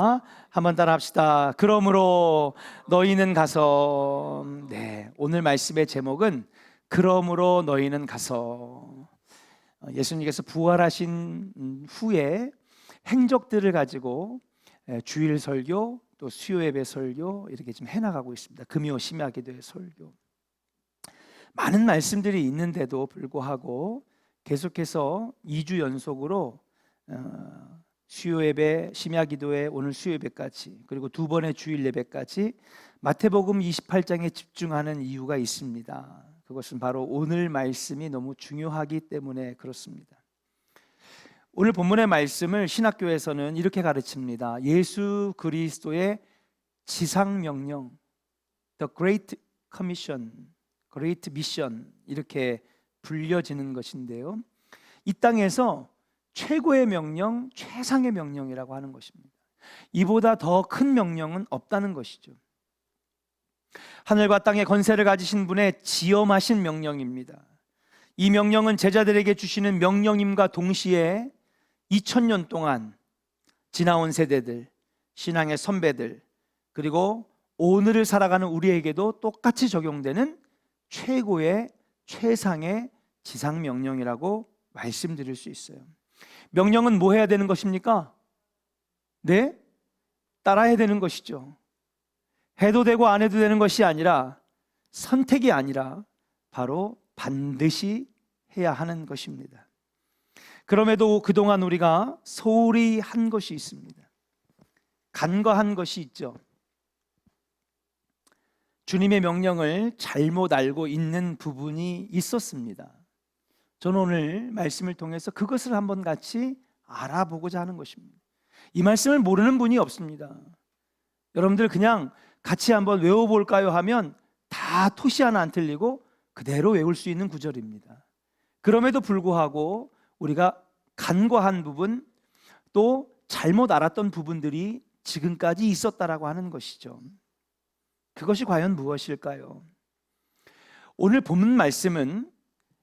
한번 따라 합시다. 그러므로 너희는 가서. 네, 오늘 말씀의 제목은 그러므로 너희는 가서. 예수님께서 부활하신 후에 행적들을 가지고 주일 설교, 또 수요 예배 설교 이렇게 지금 해나가고 있습니다. 금요 심야 기도의 설교. 많은 말씀들이 있는데도 불구하고 계속해서 2주 연속으로 수요 예배, 심야 기도회, 오늘 수요 예배까지, 그리고 두 번의 주일 예배까지 마태복음 28장에 집중하는 이유가 있습니다. 그것은 바로 오늘 말씀이 너무 중요하기 때문에 그렇습니다. 오늘 본문의 말씀을 신학교에서는 이렇게 가르칩니다. 예수 그리스도의 지상 명령, The Great Commission, Great Mission 이렇게 불려지는 것인데요. 이 땅에서 최고의 명령, 최상의 명령이라고 하는 것입니다. 이보다 더 큰 명령은 없다는 것이죠. 하늘과 땅의 권세를 가지신 분의 지엄하신 명령입니다. 이 명령은 제자들에게 주시는 명령임과 동시에 2000년 동안 지나온 세대들, 신앙의 선배들, 그리고 오늘을 살아가는 우리에게도 똑같이 적용되는 최고의 최상의 지상 명령이라고 말씀드릴 수 있어요. 명령은 뭐 해야 되는 것입니까? 네? 따라야 되는 것이죠. 해도 되고 안 해도 되는 것이 아니라, 선택이 아니라 바로 반드시 해야 하는 것입니다. 그럼에도 그동안 우리가 소홀히 한 것이 있습니다. 간과한 것이 있죠. 주님의 명령을 잘못 알고 있는 부분이 있었습니다. 저는 오늘 말씀을 통해서 그것을 한번 같이 알아보고자 하는 것입니다. 이 말씀을 모르는 분이 없습니다. 여러분들 그냥 같이 한번 외워볼까요 하면 다 토시 하나 안 틀리고 그대로 외울 수 있는 구절입니다. 그럼에도 불구하고 우리가 간과한 부분, 또 잘못 알았던 부분들이 지금까지 있었다라고 하는 것이죠. 그것이 과연 무엇일까요? 오늘 본문 말씀은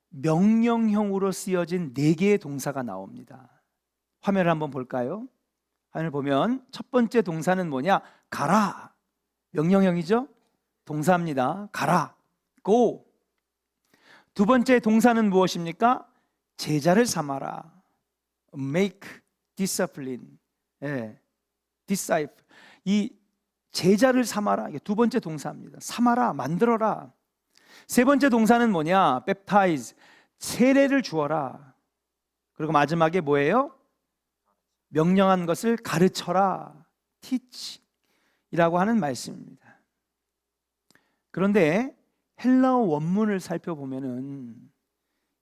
명령형으로 쓰여진 4개의 동사가 나옵니다. 화면을 한번 볼까요? 화면을 보면 첫 번째 동사는 뭐냐? 가라. 명령형이죠? 동사입니다. 가라. go. 두 번째 동사는 무엇입니까? 제자를 삼아라. make discipline. disciple. 이 제자를 삼아라. 이게 두 번째 동사입니다. 삼아라, 만들어라. 세 번째 동사는 뭐냐? baptize. 세례를 주어라. 그리고 마지막에 뭐예요? 명령한 것을 가르쳐라. teach. 이라고 하는 말씀입니다. 그런데 헬라어 원문을 살펴보면은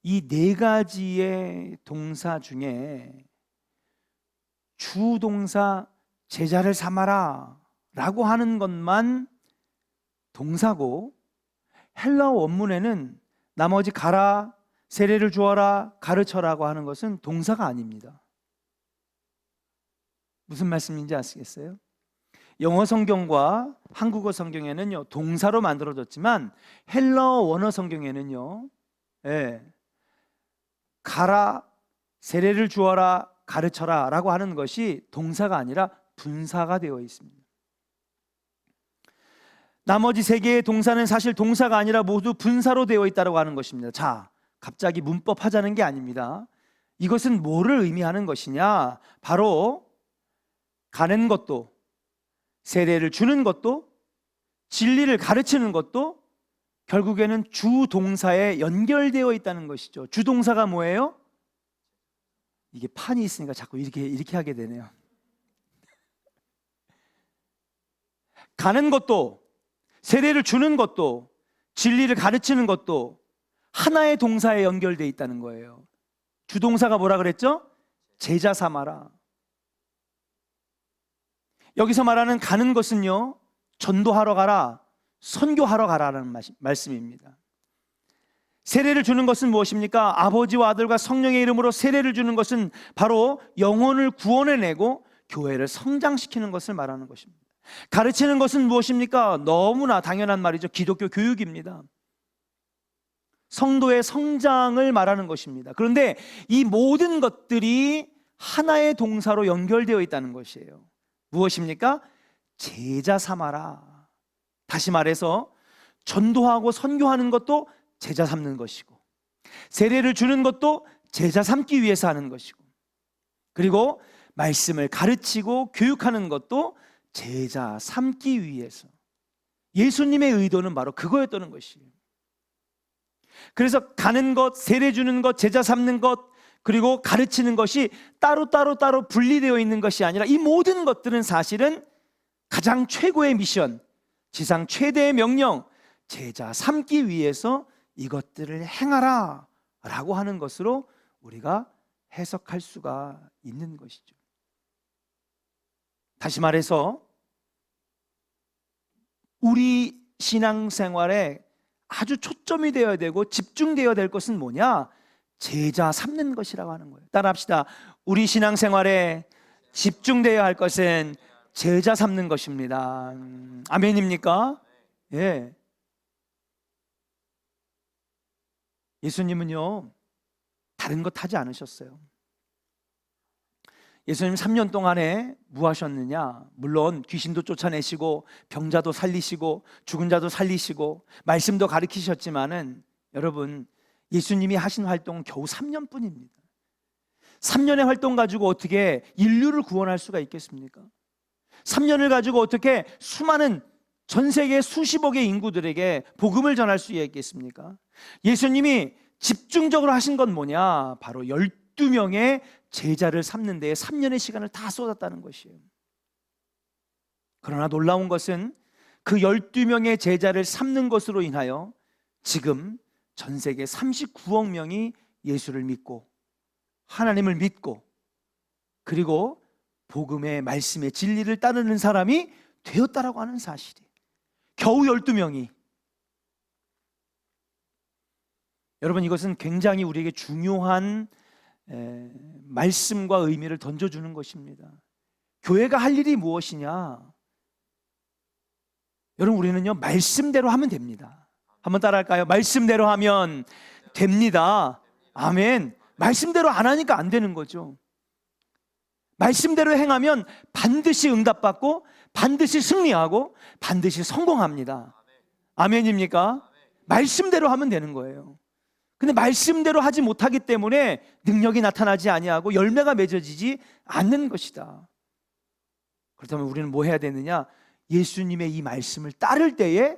이 4가지의 동사 중에 주동사 제자를 삼아라 라고 하는 것만 동사고, 헬라어 원문에는 나머지 가라, 세례를 주어라, 가르쳐라고 하는 것은 동사가 아닙니다. 무슨 말씀인지 아시겠어요? 영어 성경과 한국어 성경에는요 동사로 만들어졌지만 헬라어 원어 성경에는요 가라, 세례를 주어라, 가르쳐라 라고 하는 것이 동사가 아니라 분사가 되어 있습니다. 나머지 3개의 동사는 사실 동사가 아니라 모두 분사로 되어 있다고 하는 것입니다. 자, 갑자기 문법 하자는 게 아닙니다. 이것은 뭐를 의미하는 것이냐? 바로 가는 것도, 세례를 주는 것도, 진리를 가르치는 것도 결국에는 주동사에 연결되어 있다는 것이죠. 주동사가 뭐예요? 이게 판이 있으니까 자꾸 이렇게 하게 되네요. 가는 것도, 세례를 주는 것도, 진리를 가르치는 것도 하나의 동사에 연결되어 있다는 거예요. 주동사가 뭐라 그랬죠? 제자 삼아라. 여기서 말하는 가는 것은요 전도하러 가라, 선교하러 가라는 말씀입니다. 세례를 주는 것은 무엇입니까? 아버지와 아들과 성령의 이름으로 세례를 주는 것은 바로 영혼을 구원해내고 교회를 성장시키는 것을 말하는 것입니다. 가르치는 것은 무엇입니까? 너무나 당연한 말이죠. 기독교 교육입니다. 성도의 성장을 말하는 것입니다. 그런데 이 모든 것들이 하나의 동사로 연결되어 있다는 것이에요. 무엇입니까? 제자 삼아라. 다시 말해서 전도하고 선교하는 것도 제자 삼는 것이고, 세례를 주는 것도 제자 삼기 위해서 하는 것이고, 그리고 말씀을 가르치고 교육하는 것도 제자 삼기 위해서. 예수님의 의도는 바로 그거였다는 것이에요. 그래서 가는 것, 세례 주는 것, 제자 삼는 것, 그리고 가르치는 것이 따로 분리되어 있는 것이 아니라 이 모든 것들은 사실은 가장 최고의 미션, 지상 최대의 명령, 제자 삼기 위해서 이것들을 행하라 라고 하는 것으로 우리가 해석할 수가 있는 것이죠. 다시 말해서 우리 신앙생활에 아주 초점이 되어야 되고 집중되어야 될 것은 뭐냐? 제자 삼는 것이라고 하는 거예요. 따라합시다. 우리 신앙생활에 집중되어야 할 것은 제자 삼는 것입니다. 아멘입니까? 예. 예수님은요, 다른 것 하지 않으셨어요. 예수님 3년 동안에 뭐 하셨느냐? 물론 귀신도 쫓아내시고 병자도 살리시고 죽은 자도 살리시고 말씀도 가르치셨지만은, 여러분, 예수님이 하신 활동은 겨우 3년뿐입니다. 3년의 활동 가지고 어떻게 인류를 구원할 수가 있겠습니까? 3년을 가지고 어떻게 수많은 전 세계 수십억의 인구들에게 복음을 전할 수 있겠습니까? 예수님이 집중적으로 하신 건 뭐냐? 바로 12명의 제자를 삼는 데에 3년의 시간을 다 쏟았다는 것이에요. 그러나 놀라운 것은 그 12명의 제자를 삼는 것으로 인하여 지금 전 세계 39억 명이 예수를 믿고 하나님을 믿고 그리고 복음의 말씀의 진리를 따르는 사람이 되었다라고 하는 사실이, 겨우 12명이. 여러분, 이것은 굉장히 우리에게 중요한 말씀과 의미를 던져주는 것입니다. 교회가 할 일이 무엇이냐? 여러분, 우리는요, 말씀대로 하면 됩니다. 한번 따라할까요? 말씀대로 하면 됩니다. 아멘. 말씀대로 안 하니까 안 되는 거죠. 말씀대로 행하면 반드시 응답받고 반드시 승리하고 반드시 성공합니다. 아멘입니까? 말씀대로 하면 되는 거예요. 근데 말씀대로 하지 못하기 때문에 능력이 나타나지 아니하고 열매가 맺어지지 않는 것이다. 그렇다면 우리는 뭐 해야 되느냐? 예수님의 이 말씀을 따를 때에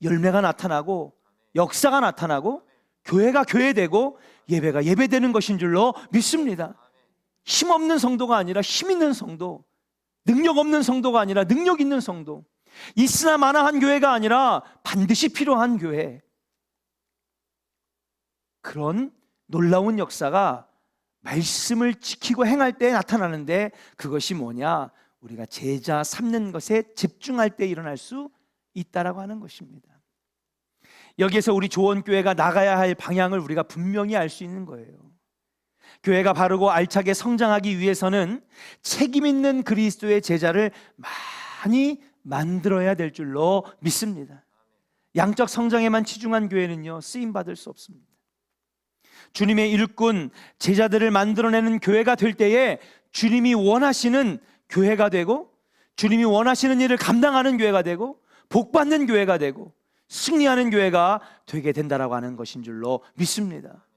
열매가 나타나고 역사가 나타나고 교회가 교회되고 예배가 예배되는 것인 줄로 믿습니다. 힘없는 성도가 아니라 힘 있는 성도, 능력 없는 성도가 아니라 능력 있는 성도, 있으나 마나한 교회가 아니라 반드시 필요한 교회, 그런 놀라운 역사가 말씀을 지키고 행할 때 나타나는데, 그것이 뭐냐? 우리가 제자 삼는 것에 집중할 때 일어날 수 있다라고 하는 것입니다. 여기에서 우리 조원교회가 나가야 할 방향을 우리가 분명히 알 수 있는 거예요. 교회가 바르고 알차게 성장하기 위해서는 책임 있는 그리스도의 제자를 많이 만들어야 될 줄로 믿습니다. 양적 성장에만 치중한 교회는요, 쓰임받을 수 없습니다. 주님의 일꾼 제자들을 만들어내는 교회가 될 때에 주님이 원하시는 교회가 되고, 주님이 원하시는 일을 감당하는 교회가 되고, 복받는 교회가 되고 승리하는 교회가 되게 된다라고 하는 것인 줄로 믿습니다.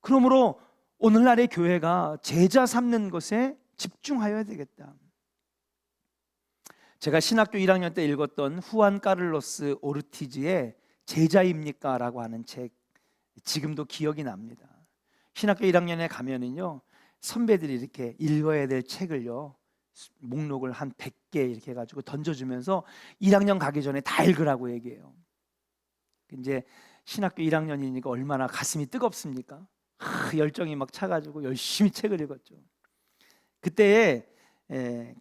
그러므로 오늘날의 교회가 제자 삼는 것에 집중하여야 되겠다. 제가 신학교 1학년 때 읽었던 후안 카를로스 오르티즈의 제자입니까? 라고 하는 책, 지금도 기억이 납니다. 신학교 1학년에 가면은요, 선배들이 이렇게 읽어야 될 책을요, 목록을 한 100개 이렇게 해가지고 던져주면서 1학년 가기 전에 다 읽으라고 얘기해요. 이제 신학교 1학년이니까 얼마나 가슴이 뜨겁습니까? 열정이 막 차가지고 열심히 책을 읽었죠. 그때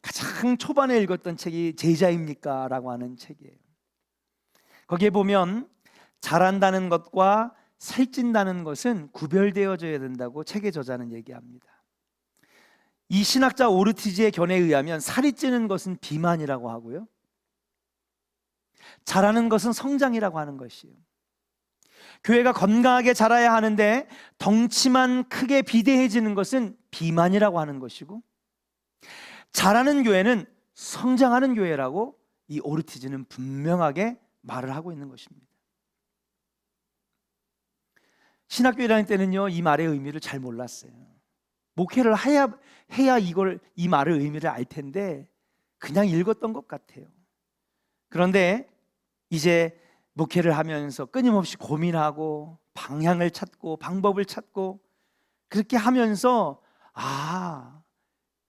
가장 초반에 읽었던 책이 제자입니까? 라고 하는 책이에요. 거기에 보면 잘한다는 것과 살찐다는 것은 구별되어져야 된다고 책의 저자는 얘기합니다. 이 신학자 오르티즈의 견해에 의하면 살이 찌는 것은 비만이라고 하고요, 잘하는 것은 성장이라고 하는 것이에요. 교회가 건강하게 자라야 하는데 덩치만 크게 비대해지는 것은 비만이라고 하는 것이고, 잘하는 교회는 성장하는 교회라고 이 오르티즈는 분명하게 말을 하고 있는 것입니다. 신학교에 다닐 때는요, 이 말의 의미를 잘 몰랐어요. 목회를 해야 이 말의 의미를 알 텐데 그냥 읽었던 것 같아요. 그런데 이제 목회를 하면서 끊임없이 고민하고 방향을 찾고 방법을 찾고 그렇게 하면서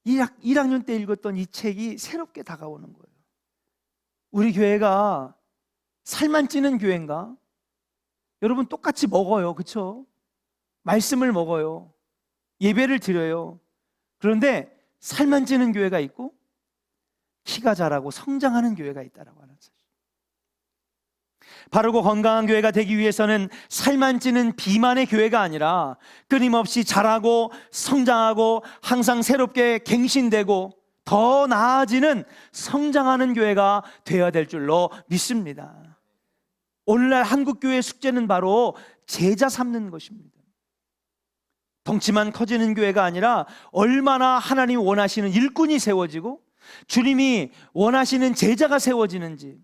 1학년 때 읽었던 이 책이 새롭게 다가오는 거예요. 우리 교회가 살만 찌는 교회인가? 여러분 똑같이 먹어요, 그렇죠? 말씀을 먹어요, 예배를 드려요. 그런데 살만 찌는 교회가 있고 키가 자라고 성장하는 교회가 있다라고 하는 사실. 바르고 건강한 교회가 되기 위해서는 살만 찌는 비만의 교회가 아니라 끊임없이 자라고 성장하고 항상 새롭게 갱신되고 더 나아지는 성장하는 교회가 되어야 될 줄로 믿습니다. 오늘날 한국교회의 숙제는 바로 제자 삼는 것입니다. 덩치만 커지는 교회가 아니라 얼마나 하나님이 원하시는 일꾼이 세워지고 주님이 원하시는 제자가 세워지는지,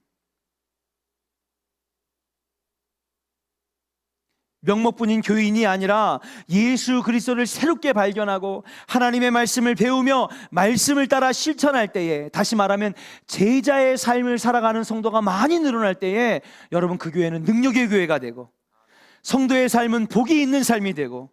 명목뿐인 교인이 아니라 예수 그리스도를 새롭게 발견하고 하나님의 말씀을 배우며 말씀을 따라 실천할 때에, 다시 말하면 제자의 삶을 살아가는 성도가 많이 늘어날 때에 여러분 그 교회는 능력의 교회가 되고 성도의 삶은 복이 있는 삶이 되고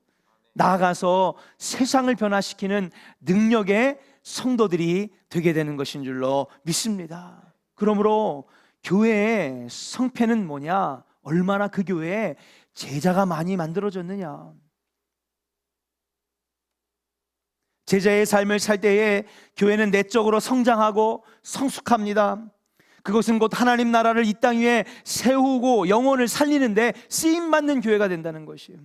나아가서 세상을 변화시키는 능력의 성도들이 되게 되는 것인 줄로 믿습니다. 그러므로 교회의 성패는 뭐냐? 얼마나 그 교회에 제자가 많이 만들어졌느냐. 제자의 삶을 살 때에 교회는 내적으로 성장하고 성숙합니다. 그것은 곧 하나님 나라를 이 땅 위에 세우고 영혼을 살리는데 쓰임받는 교회가 된다는 것이에요.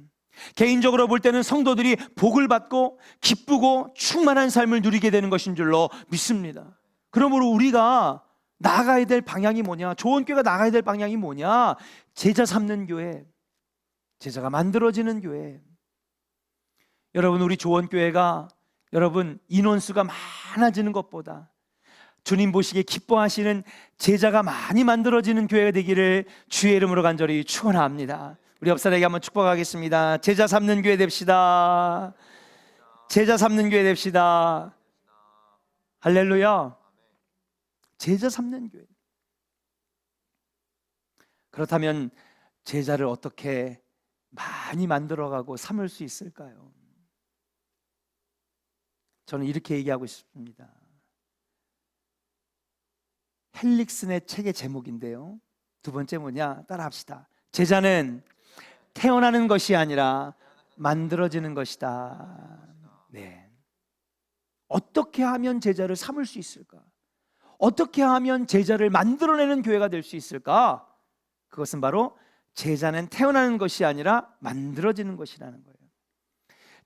개인적으로 볼 때는 성도들이 복을 받고 기쁘고 충만한 삶을 누리게 되는 것인 줄로 믿습니다. 그러므로 우리가 나아가야 될 방향이 뭐냐? 좋은 교회가 나아가야 될 방향이 뭐냐? 제자 삼는 교회, 제자가 만들어지는 교회. 여러분, 우리 조원교회가 여러분 인원수가 많아지는 것보다 주님 보시기에 기뻐하시는 제자가 많이 만들어지는 교회가 되기를 주의 이름으로 간절히 축원합니다. 우리 옆 사람에게 한번 축복하겠습니다. 제자 삼는 교회 됩시다. 제자 삼는 교회 됩시다. 할렐루야. 제자 삼는 교회. 그렇다면 제자를 어떻게 많이 만들어가고 삼을 수 있을까요? 저는 이렇게 얘기하고 싶습니다. 헬릭슨의 책의 제목인데요, 두 번째 뭐냐? 따라합시다. 제자는 태어나는 것이 아니라 만들어지는 것이다. 네. 어떻게 하면 제자를 삼을 수 있을까? 어떻게 하면 제자를 만들어내는 교회가 될 수 있을까? 그것은 바로 제자는 태어나는 것이 아니라 만들어지는 것이라는 거예요.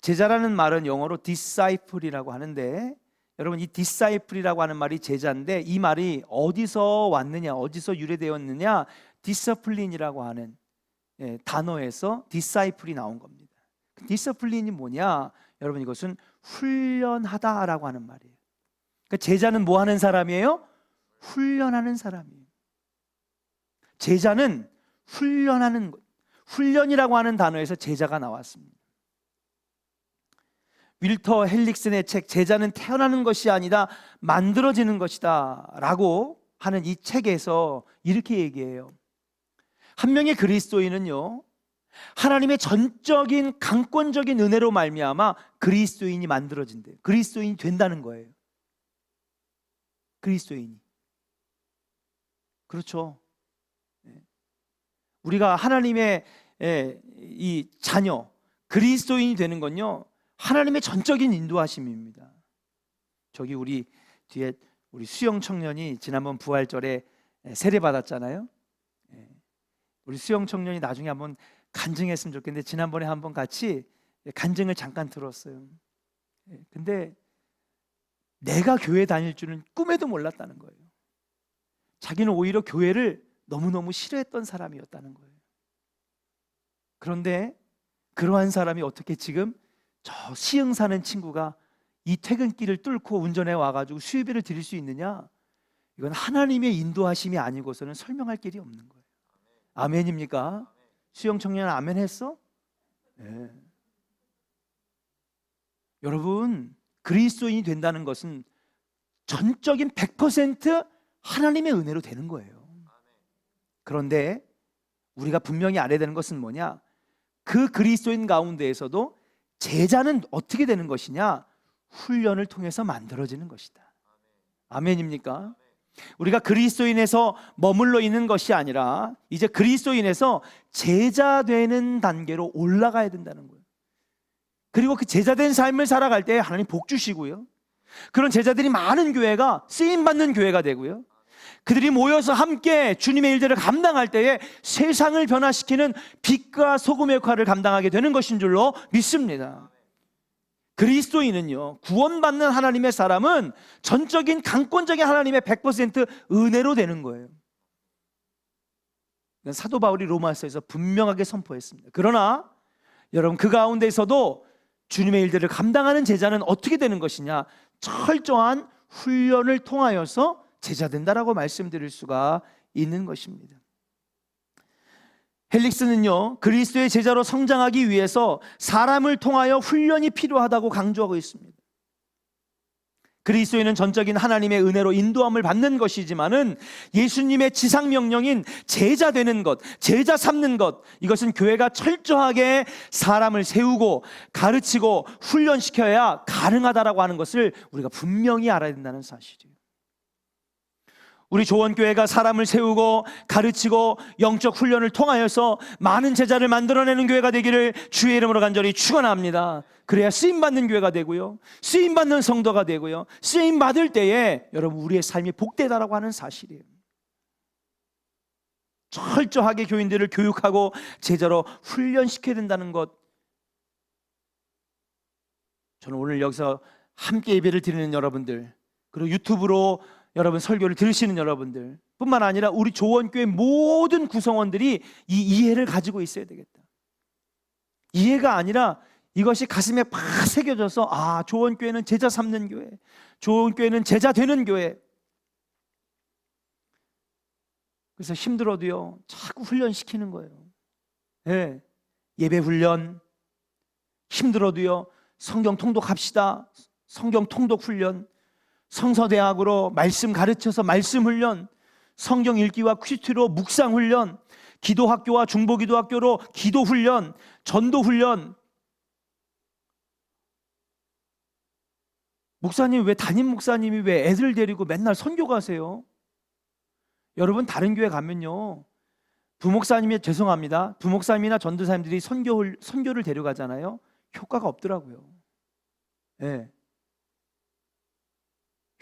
제자라는 말은 영어로 disciple이라고 하는데, 여러분 이 disciple이라고 하는 말이 제자인데 이 말이 어디서 왔느냐, 어디서 유래되었느냐? discipline이라고 하는 단어에서 disciple이 나온 겁니다. discipline이 뭐냐? 여러분 이것은 훈련하다라고 하는 말이에요. 그러니까 제자는 뭐 하는 사람이에요? 훈련하는 사람이에요. 제자는 훈련하는 것, 훈련이라고 하는 단어에서 제자가 나왔습니다. 윌터 헬릭슨의 책 제자는 태어나는 것이 아니다 만들어지는 것이다 라고 하는 이 책에서 이렇게 얘기해요. 한 명의 그리스도인은요, 하나님의 전적인 강권적인 은혜로 말미암아 그리스도인이 만들어진대요. 그리스도인이 된다는 거예요. 그리스도인이. 그렇죠. 우리가 하나님의 이 자녀, 그리스도인이 되는 건요, 하나님의 전적인 인도하심입니다. 저기 우리 뒤에 우리 수영 청년이 지난번 부활절에 세례 받았잖아요. 우리 수영 청년이 나중에 한번 간증했으면 좋겠는데 지난번에 한번 같이 간증을 잠깐 들었어요. 근데 내가 교회 다닐 줄은 꿈에도 몰랐다는 거예요. 자기는 오히려 교회를 너무너무 싫어했던 사람이었다는 거예요. 그런데 그러한 사람이 어떻게 지금 저 시흥 사는 친구가 이 퇴근길을 뚫고 운전해 와가지고 수요비를 드릴 수 있느냐? 이건 하나님의 인도하심이 아니고서는 설명할 길이 없는 거예요. 아멘입니까? 수영 청년 아멘 했어? 네. 여러분, 그리스도인이 된다는 것은 전적인 100% 하나님의 은혜로 되는 거예요. 그런데 우리가 분명히 알아야 되는 것은 뭐냐? 그 그리스도인 가운데에서도 제자는 어떻게 되는 것이냐? 훈련을 통해서 만들어지는 것이다. 아멘입니까? 우리가 그리스도인에서 머물러 있는 것이 아니라 이제 그리스도인에서 제자 되는 단계로 올라가야 된다는 거예요. 그리고 그 제자된 삶을 살아갈 때 하나님 복 주시고요, 그런 제자들이 많은 교회가 쓰임받는 교회가 되고요, 그들이 모여서 함께 주님의 일들을 감당할 때에 세상을 변화시키는 빛과 소금의 역할을 감당하게 되는 것인 줄로 믿습니다. 그리스도인은요, 구원받는 하나님의 사람은 전적인 강권적인 하나님의 100% 은혜로 되는 거예요. 사도 바울이 로마서에서 분명하게 선포했습니다. 그러나 여러분, 그 가운데서도 주님의 일들을 감당하는 제자는 어떻게 되는 것이냐? 철저한 훈련을 통하여서 제자 된다라고 말씀드릴 수가 있는 것입니다. 헬릭스는요, 그리스도의 제자로 성장하기 위해서 사람을 통하여 훈련이 필요하다고 강조하고 있습니다. 그리스도인은 전적인 하나님의 은혜로 인도함을 받는 것이지만은 예수님의 지상명령인 제자 되는 것, 제자 삼는 것, 이것은 교회가 철저하게 사람을 세우고 가르치고 훈련시켜야 가능하다라고 하는 것을 우리가 분명히 알아야 된다는 사실이에요. 우리 조원교회가 사람을 세우고 가르치고 영적 훈련을 통하여서 많은 제자를 만들어내는 교회가 되기를 주의 이름으로 간절히 축원합니다. 그래야 쓰임받는 교회가 되고요, 쓰임받는 성도가 되고요, 쓰임받을 때에 여러분 우리의 삶이 복되다라고 하는 사실이에요. 철저하게 교인들을 교육하고 제자로 훈련시켜야 된다는 것, 저는 오늘 여기서 함께 예배를 드리는 여러분들, 그리고 유튜브로 여러분 설교를 들으시는 여러분들 뿐만 아니라 우리 조원교회 모든 구성원들이 이 이해를 가지고 있어야 되겠다. 이해가 아니라 이것이 가슴에 팍 새겨져서, 아, 조원교회는 제자 삼는 교회, 조원교회는 제자 되는 교회. 그래서 힘들어도요 자꾸 훈련시키는 거예요. 네. 예배 훈련, 힘들어도요 성경 통독합시다, 성경 통독 훈련, 성서대학으로 말씀 가르쳐서 말씀 훈련, 성경 읽기와 퀴즈로 묵상 훈련, 기도학교와 중보기도학교로 기도 훈련, 전도 훈련. 목사님, 왜 담임 목사님이 왜 애들 데리고 맨날 선교 가세요? 여러분, 다른 교회 가면요 부목사님이, 죄송합니다, 부목사님이나 전도사님들이 선교를 데려가잖아요. 효과가 없더라고요. 네.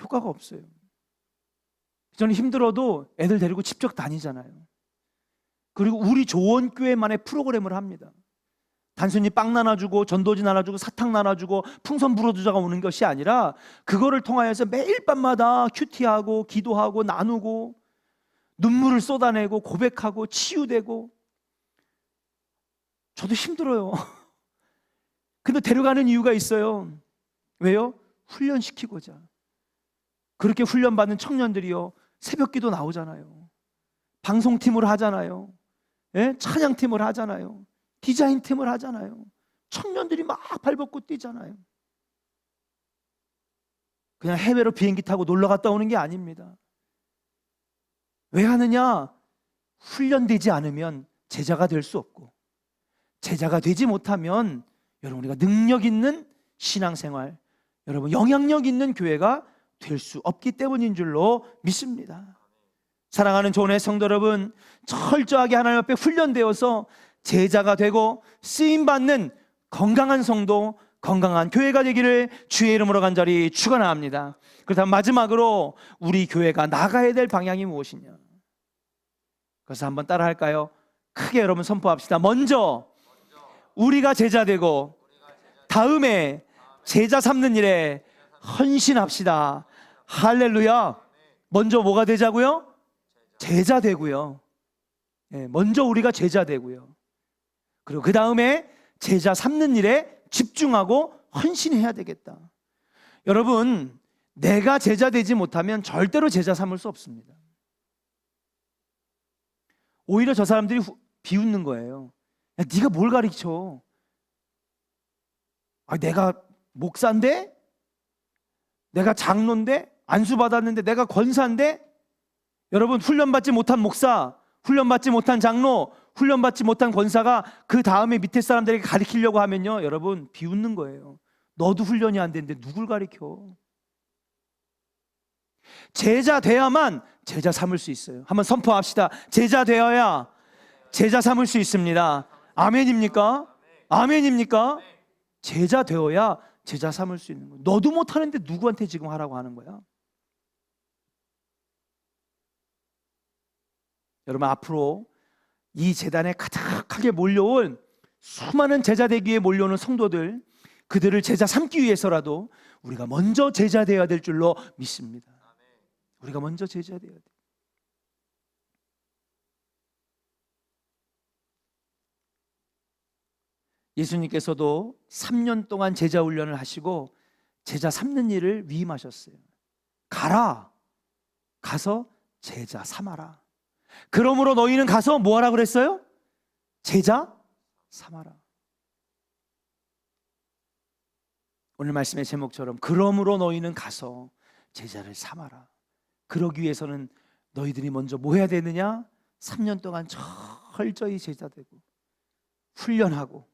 효과가 없어요. 저는 힘들어도 애들 데리고 직접 다니잖아요. 그리고 우리 조원교회만의 프로그램을 합니다. 단순히 빵 나눠주고 전도지 나눠주고 사탕 나눠주고 풍선 불어주자가 오는 것이 아니라 그거를 통하여서 매일 밤마다 큐티하고 기도하고 나누고 눈물을 쏟아내고 고백하고 치유되고. 저도 힘들어요. 근데 데려가는 이유가 있어요. 왜요? 훈련시키고자. 그렇게 훈련받는 청년들이요 새벽기도 나오잖아요, 방송팀을 하잖아요, 예? 찬양팀을 하잖아요, 디자인팀을 하잖아요. 청년들이 막 발벗고 뛰잖아요. 그냥 해외로 비행기 타고 놀러 갔다 오는 게 아닙니다. 왜 하느냐? 훈련되지 않으면 제자가 될 수 없고, 제자가 되지 못하면 여러분 우리가 능력 있는 신앙생활, 여러분 영향력 있는 교회가 될 수 없기 때문인 줄로 믿습니다. 사랑하는 조원의 성도 여러분, 철저하게 하나님 앞에 훈련되어서 제자가 되고 쓰임받는 건강한 성도, 건강한 교회가 되기를 주의 이름으로 간절히 축원합니다. 그렇다면 마지막으로 우리 교회가 나가야 될 방향이 무엇이냐? 그래서 한번 따라 할까요? 크게 여러분 선포합시다. 먼저 우리가 제자 되고 다음에 제자 삼는 일에 헌신합시다. 할렐루야. 먼저 뭐가 되자고요? 제자 되고요. 네, 먼저 우리가 제자 되고요. 그리고 그 다음에 제자 삼는 일에 집중하고 헌신해야 되겠다. 여러분, 내가 제자 되지 못하면 절대로 제자 삼을 수 없습니다. 오히려 저 사람들이 비웃는 거예요. 야, 네가 뭘 가르쳐? 내가 목사인데? 내가 장로인데? 안수 받았는데? 내가 권사인데? 여러분, 훈련받지 못한 목사, 훈련받지 못한 장로, 훈련받지 못한 권사가 그 다음에 밑에 사람들에게 가르치려고 하면요, 여러분, 비웃는 거예요. 너도 훈련이 안 됐는데 누굴 가르쳐? 제자 돼야만 제자 삼을 수 있어요. 한번 선포합시다. 제자 되어야 제자 삼을 수 있습니다. 아멘입니까? 아멘입니까? 제자 되어야 제자 삼을 수 있는 거예요. 너도 못하는데 누구한테 지금 하라고 하는 거야? 여러분, 앞으로 이 제단에 가득하게 몰려온 수많은 제자 되기 위해 몰려오는 성도들, 그들을 제자 삼기 위해서라도 우리가 먼저 제자 되어야 될 줄로 믿습니다. 우리가 먼저 제자 되어야 돼. 예수님께서도 3년 동안 제자 훈련을 하시고 제자 삼는 일을 위임하셨어요. 가라, 가서 제자 삼아라. 그러므로 너희는 가서 뭐 하라 그랬어요? 제자 삼아라. 오늘 말씀의 제목처럼 그러므로 너희는 가서 제자를 삼아라. 그러기 위해서는 너희들이 먼저 뭐 해야 되느냐? 3년 동안 철저히 제자 되고 훈련하고,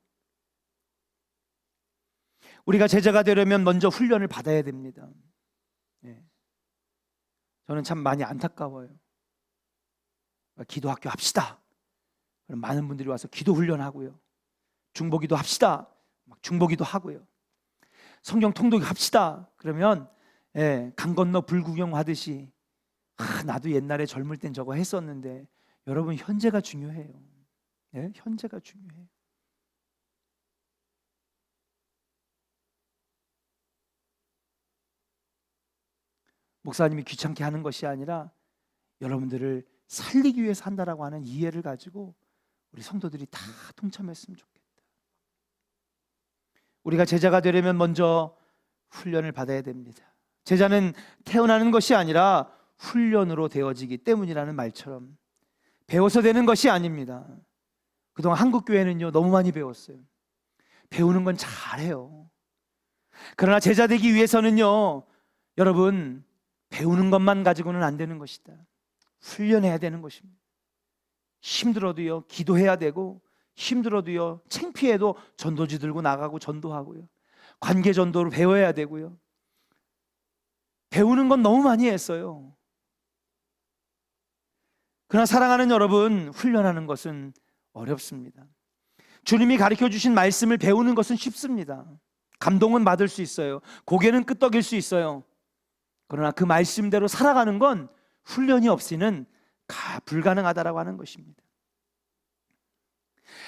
우리가 제자가 되려면 먼저 훈련을 받아야 됩니다. 저는 참 많이 안타까워요. 기도학교 합시다. 그럼 많은 분들이 와서 기도 훈련하고요. 중보기도 합시다. 막 중보기도 하고요. 성경 통독 합시다. 그러면 강 건너 불구경 하듯이 나도 옛날에 젊을 땐 저거 했었는데, 여러분, 현재가 중요해요. 현재가 중요해요. 목사님이 귀찮게 하는 것이 아니라 여러분들을 살리기 위해서 한다라고 하는 이해를 가지고 우리 성도들이 다 동참했으면 좋겠다. 우리가 제자가 되려면 먼저 훈련을 받아야 됩니다. 제자는 태어나는 것이 아니라 훈련으로 되어지기 때문이라는 말처럼 배워서 되는 것이 아닙니다. 그동안 한국교회는요, 너무 많이 배웠어요. 배우는 건 잘해요. 그러나 제자 되기 위해서는요, 여러분, 배우는 것만 가지고는 안 되는 것이다. 훈련해야 되는 것입니다. 힘들어도요, 기도해야 되고, 힘들어도요, 창피해도 전도지 들고 나가고 전도하고요, 관계 전도를 배워야 되고요. 배우는 건 너무 많이 했어요. 그러나 사랑하는 여러분, 훈련하는 것은 어렵습니다. 주님이 가르쳐 주신 말씀을 배우는 것은 쉽습니다. 감동은 받을 수 있어요. 고개는 끄덕일 수 있어요. 그러나 그 말씀대로 살아가는 건 훈련이 없이는 불가능하다라고 하는 것입니다.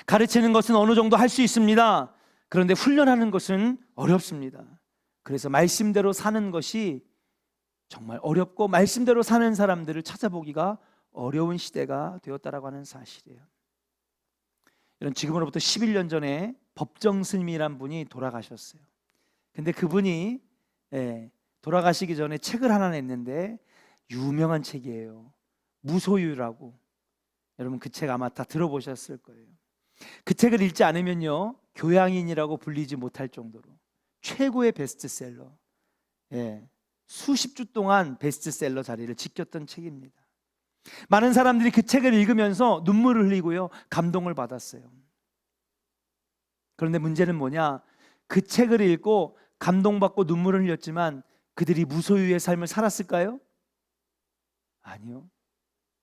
가르치는 것은 어느 정도 할 수 있습니다. 그런데 훈련하는 것은 어렵습니다. 그래서 말씀대로 사는 것이 정말 어렵고, 말씀대로 사는 사람들을 찾아보기가 어려운 시대가 되었다라고 하는 사실이에요. 이런 지금으로부터 11년 전에 법정 스님이란 분이 돌아가셨어요. 근데 그분이 돌아가시기 전에 책을 하나 냈는데 유명한 책이에요. 무소유라고. 여러분, 그 책 아마 다 들어보셨을 거예요. 그 책을 읽지 않으면요, 교양인이라고 불리지 못할 정도로 최고의 베스트셀러, 수십 주 동안 베스트셀러 자리를 지켰던 책입니다. 많은 사람들이 그 책을 읽으면서 눈물을 흘리고요, 감동을 받았어요. 그런데 문제는 뭐냐? 그 책을 읽고 감동받고 눈물을 흘렸지만 그들이 무소유의 삶을 살았을까요? 아니요.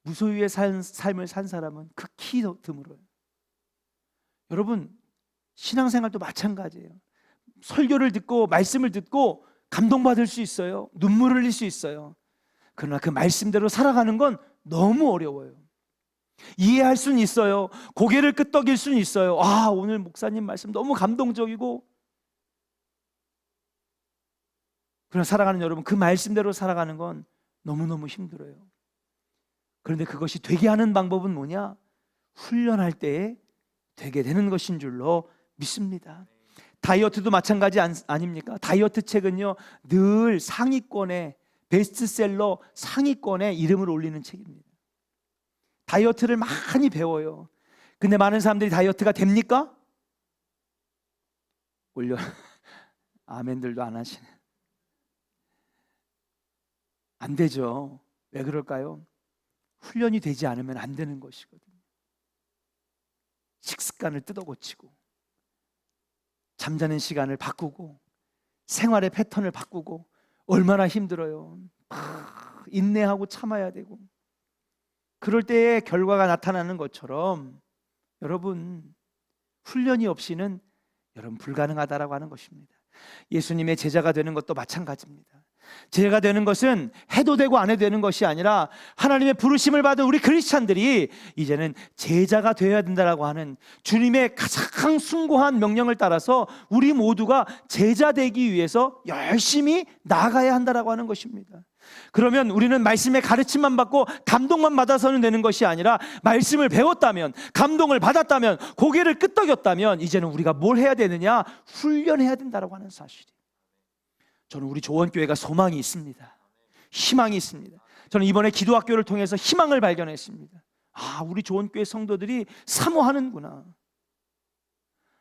무소유의 삶을 산 사람은 극히 드물어요. 여러분, 신앙생활도 마찬가지예요. 설교를 듣고 말씀을 듣고 감동받을 수 있어요. 눈물을 흘릴 수 있어요. 그러나 그 말씀대로 살아가는 건 너무 어려워요. 이해할 수는 있어요. 고개를 끄덕일 수는 있어요. 오늘 목사님 말씀 너무 감동적이고. 그러나 살아가는 여러분, 그 말씀대로 살아가는 건 너무너무 힘들어요. 그런데 그것이 되게 하는 방법은 뭐냐? 훈련할 때에 되게 되는 것인 줄로 믿습니다. 다이어트도 마찬가지 아닙니까? 다이어트 책은요 늘 상위권에, 베스트셀러 상위권에 이름을 올리는 책입니다. 다이어트를 많이 배워요. 근데 많은 사람들이 다이어트가 됩니까? 올려 아멘들도 안 하시네. 안 되죠. 왜 그럴까요? 훈련이 되지 않으면 안 되는 것이거든요. 식습관을 뜯어고치고, 잠자는 시간을 바꾸고, 생활의 패턴을 바꾸고, 얼마나 힘들어요. 인내하고 참아야 되고, 그럴 때의 결과가 나타나는 것처럼 여러분, 훈련이 없이는 여러분 불가능하다라고 하는 것입니다. 예수님의 제자가 되는 것도 마찬가지입니다. 제자가 되는 것은 해도 되고 안 해도 되는 것이 아니라 하나님의 부르심을 받은 우리 크리스찬들이 이제는 제자가 되어야 된다라고 하는 주님의 가장 숭고한 명령을 따라서 우리 모두가 제자 되기 위해서 열심히 나아가야 한다라고 하는 것입니다. 그러면 우리는 말씀의 가르침만 받고 감동만 받아서는 되는 것이 아니라 말씀을 배웠다면, 감동을 받았다면, 고개를 끄덕였다면 이제는 우리가 뭘 해야 되느냐? 훈련해야 된다라고 하는 사실이에요. 저는 우리 조원교회가 소망이 있습니다. 희망이 있습니다. 저는 이번에 기도학교를 통해서 희망을 발견했습니다. 아, 우리 조원교회 성도들이 사모하는구나.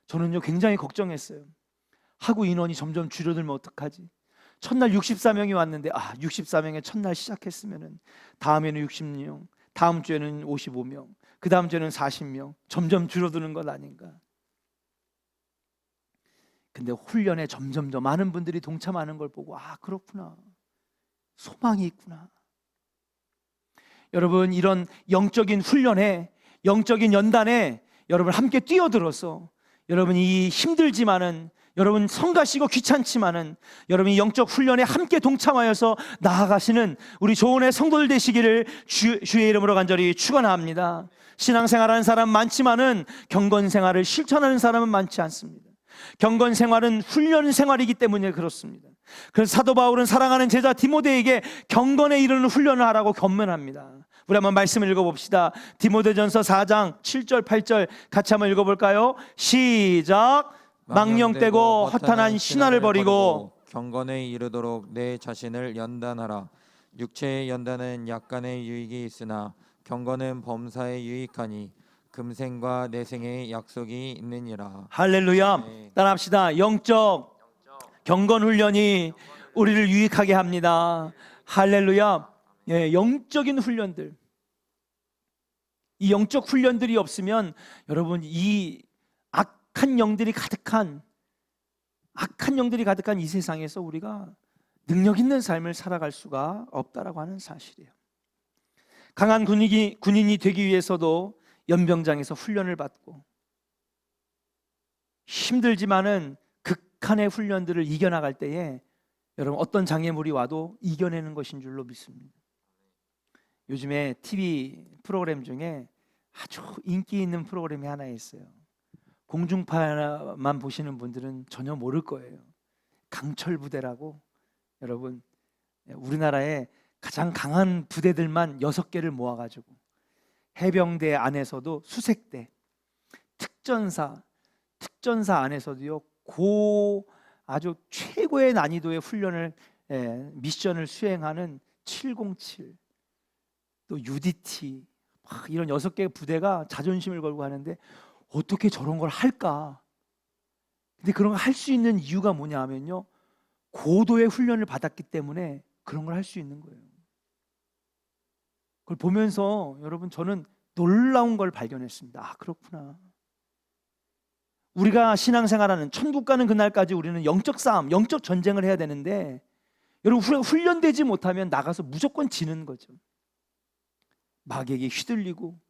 저는요 굉장히 걱정했어요. 학우 인원이 점점 줄어들면 어떡하지? 첫날 64명이 왔는데 64명의 첫날 시작했으면은 다음에는 60명, 다음 주에는 55명, 그 다음 주에는 40명, 점점 줄어드는 것 아닌가? 근데 훈련에 점점 더 많은 분들이 동참하는 걸 보고 그렇구나, 소망이 있구나. 여러분, 이런 영적인 훈련에, 영적인 연단에 여러분 함께 뛰어들어서 여러분이 힘들지만은, 여러분 성가시고 귀찮지만은 여러분이 영적 훈련에 함께 동참하여서 나아가시는 우리 조은의 성도들 되시기를 주의 이름으로 간절히 축원합니다. 신앙생활하는 사람 많지만은 경건생활을 실천하는 사람은 많지 않습니다. 경건생활은 훈련 생활이기 때문에 그렇습니다. 그래서 사도 바울은 사랑하는 제자 디모데에게 경건에 이르는 훈련을 하라고 권면합니다. 우리 한번 말씀을 읽어봅시다. 디모데전서 4장 7절 8절 같이 한번 읽어볼까요? 시작. 망령되고 허탄한 신화를 버리고 경건에 이르도록 내 자신을 연단하라. 육체의 연단은 약간의 유익이 있으나 경건은 범사에 유익하니 금생과 내생의 약속이 있느니라. 할렐루야. 네. 따라합시다. 영적 경건 훈련이 우리를 유익하게 합니다. 할렐루야. 예, 영적인 훈련들, 이 영적 훈련들이 없으면 여러분 이 악한 영들이 가득한 이 세상에서 우리가 능력 있는 삶을 살아갈 수가 없다라고 하는 사실이에요. 강한 군인이 되기 위해서도 연병장에서 훈련을 받고 힘들지만은 극한의 훈련들을 이겨나갈 때에 여러분 어떤 장애물이 와도 이겨내는 것인 줄로 믿습니다. 요즘에 TV 프로그램 중에 아주 인기 있는 프로그램이 하나 있어요. 공중파만 보시는 분들은 전혀 모를 거예요. 강철부대라고, 여러분 우리나라의 가장 강한 부대들만 6개를 모아가지고 해병대 안에서도 수색대, 특전사 안에서도요 아주 최고의 난이도의 훈련을 미션을 수행하는 707, 또 UDT 이런 6개의 부대가 자존심을 걸고 하는데 어떻게 저런 걸 할까? 근데 그런 걸 할 수 있는 이유가 뭐냐 하면요, 고도의 훈련을 받았기 때문에 그런 걸 할 수 있는 거예요. 그걸 보면서 여러분 저는 놀라운 걸 발견했습니다. 그렇구나. 우리가 신앙생활하는, 천국 가는 그날까지 우리는 영적 싸움, 영적 전쟁을 해야 되는데 여러분 훈련되지 못하면 나가서 무조건 지는 거죠. 마귀에게 휘둘리고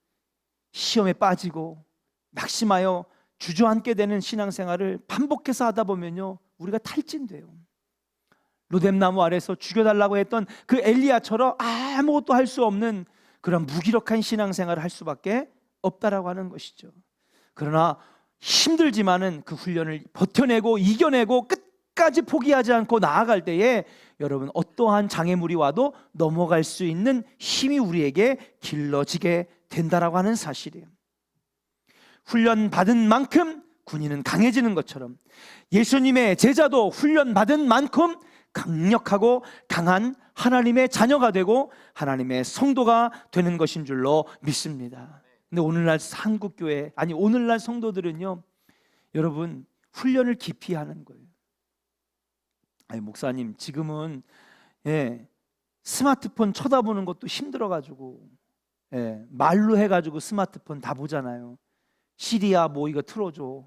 시험에 빠지고 낙심하여 주저앉게 되는 신앙생활을 반복해서 하다 보면요 우리가 탈진돼요. 로뎀나무 아래서 죽여달라고 했던 그 엘리야처럼 아무것도 할 수 없는 그런 무기력한 신앙생활을 할 수밖에 없다라고 하는 것이죠. 그러나 힘들지만은 그 훈련을 버텨내고 이겨내고 끝까지 포기하지 않고 나아갈 때에 여러분 어떠한 장애물이 와도 넘어갈 수 있는 힘이 우리에게 길러지게 된다라고 하는 사실이에요. 훈련 받은 만큼 군인은 강해지는 것처럼 예수님의 제자도 훈련받은 만큼 강력하고 강한 하나님의 자녀가 되고 하나님의 성도가 되는 것인 줄로 믿습니다. 근데 오늘날 한국교회, 아니 오늘날 성도들은요, 여러분 훈련을 깊이 하는 거예요. 아니 목사님, 지금은 스마트폰 쳐다보는 것도 힘들어가지고 말로 해가지고 스마트폰 다 보잖아요. 시리아 뭐 이거 틀어줘.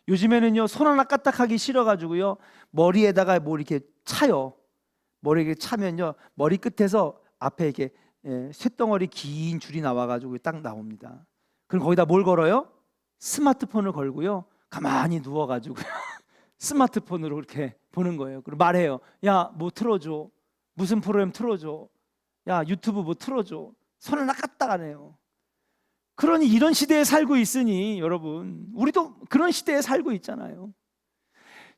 요즘에는요, 손 하나 까딱하기 싫어가지고요, 머리에다가 뭐 이렇게 차요. 머리에 차면요, 머리 끝에서 앞에 이렇게 쇳덩어리 긴 줄이 나와가지고 딱 나옵니다. 그럼 거기다 뭘 걸어요? 스마트폰을 걸고요, 가만히 누워가지고요 스마트폰으로 이렇게 보는 거예요. 그리고 말해요. 야, 뭐 틀어줘. 무슨 프로그램 틀어줘. 야, 유튜브 뭐 틀어줘. 손을 까딱 안 해요. 그러니 이런 시대에 살고 있으니 여러분, 우리도 그런 시대에 살고 있잖아요.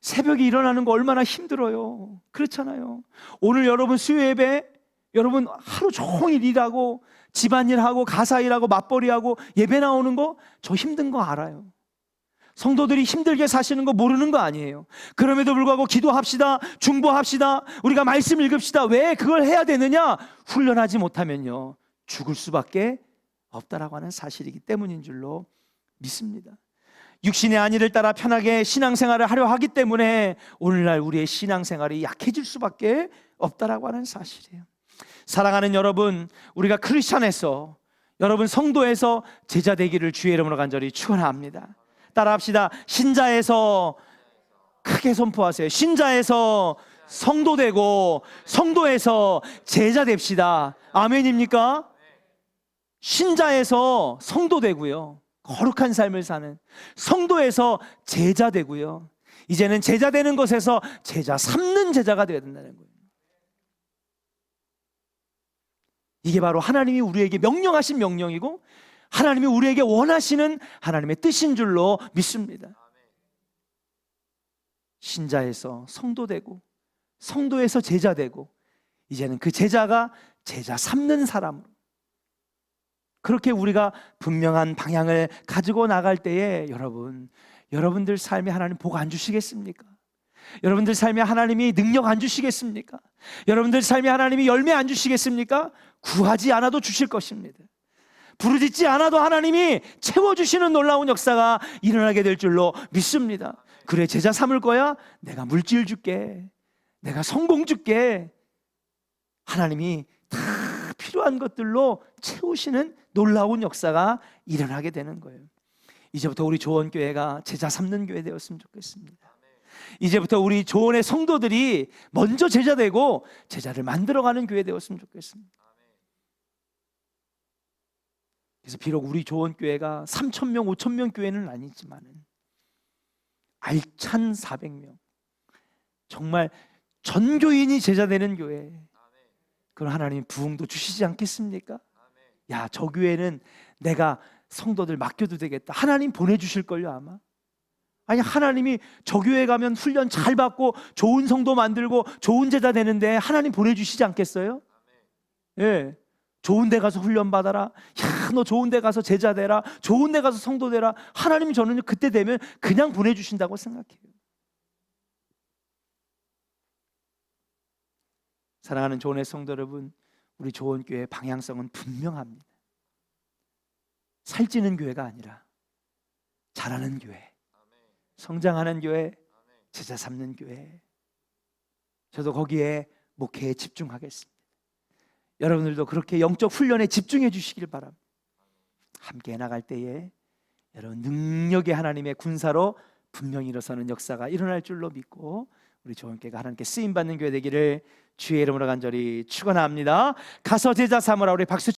새벽에 일어나는 거 얼마나 힘들어요. 그렇잖아요. 오늘 여러분 수요 예배, 여러분 하루 종일 일하고 집안일하고 가사일하고 맞벌이하고 예배 나오는 거 저 힘든 거 알아요. 성도들이 힘들게 사시는 거 모르는 거 아니에요. 그럼에도 불구하고 기도합시다, 중보합시다, 우리가 말씀 읽읍시다. 왜 그걸 해야 되느냐? 훈련하지 못하면요, 죽을 수밖에 없다라고 하는 사실이기 때문인 줄로 믿습니다. 육신의 안위를 따라 편하게 신앙생활을 하려 하기 때문에 오늘날 우리의 신앙생활이 약해질 수밖에 없다라고 하는 사실이에요. 사랑하는 여러분, 우리가 크리스찬에서, 여러분 성도에서 제자 되기를 주의 이름으로 간절히 축원합니다. 따라합시다. 신자에서, 크게 선포하세요. 신자에서 성도 되고 성도에서 제자 됩시다. 아멘입니까? 신자에서 성도 되고요, 거룩한 삶을 사는 성도에서 제자 되고요, 이제는 제자 되는 것에서 제자 삼는 제자가 되어야 된다는 거예요. 이게 바로 하나님이 우리에게 명령하신 명령이고 하나님이 우리에게 원하시는 하나님의 뜻인 줄로 믿습니다. 신자에서 성도 되고 성도에서 제자 되고 이제는 그 제자가 제자 삼는 사람으로, 그렇게 우리가 분명한 방향을 가지고 나갈 때에 여러분들 삶에 하나님 복 안 주시겠습니까? 여러분들 삶에 하나님이 능력 안 주시겠습니까? 여러분들 삶에 하나님이 열매 안 주시겠습니까? 구하지 않아도 주실 것입니다. 부르짖지 않아도 하나님이 채워주시는 놀라운 역사가 일어나게 될 줄로 믿습니다. 그래, 제자 삼을 거야? 내가 물질 줄게, 내가 성공 줄게. 하나님이 다 필요한 것들로 채우시는 놀라운 역사가 일어나게 되는 거예요. 이제부터 우리 조원교회가 제자 삼는 교회 되었으면 좋겠습니다. 이제부터 우리 조원의 성도들이 먼저 제자 되고 제자를 만들어가는 교회 되었으면 좋겠습니다. 그래서 비록 우리 조원교회가 3,000명, 5,000명 교회는 아니지만 알찬 400명, 정말 전교인이 제자 되는 교회, 그럼 하나님 부흥도 주시지 않겠습니까? 야, 저 교회는 내가 성도들 맡겨도 되겠다. 하나님 보내주실걸요 아마. 아니, 하나님이 저 교회 가면 훈련 잘 받고 좋은 성도 만들고 좋은 제자 되는데 하나님 보내주시지 않겠어요? 예, 좋은 데 가서 훈련 받아라. 야, 너 좋은 데 가서 제자 되라. 좋은 데 가서 성도 되라. 하나님이 저는 그때 되면 그냥 보내주신다고 생각해요. 사랑하는 조원의 성도 여러분, 우리 조원교회의 방향성은 분명합니다. 살찌는 교회가 아니라 자라는 교회, 성장하는 교회, 제자 삼는 교회. 저도 거기에 목회에 집중하겠습니다. 여러분들도 그렇게 영적 훈련에 집중해 주시길 바랍니다. 함께 나갈 때에 여러분 능력의 하나님의 군사로 분명히 일어서는 역사가 일어날 줄로 믿고 우리 조원교회가 하나님께 쓰임받는 교회 되기를 주의 이름으로 간절히 축원합니다. 가서 제자 삼으라. 우리 박수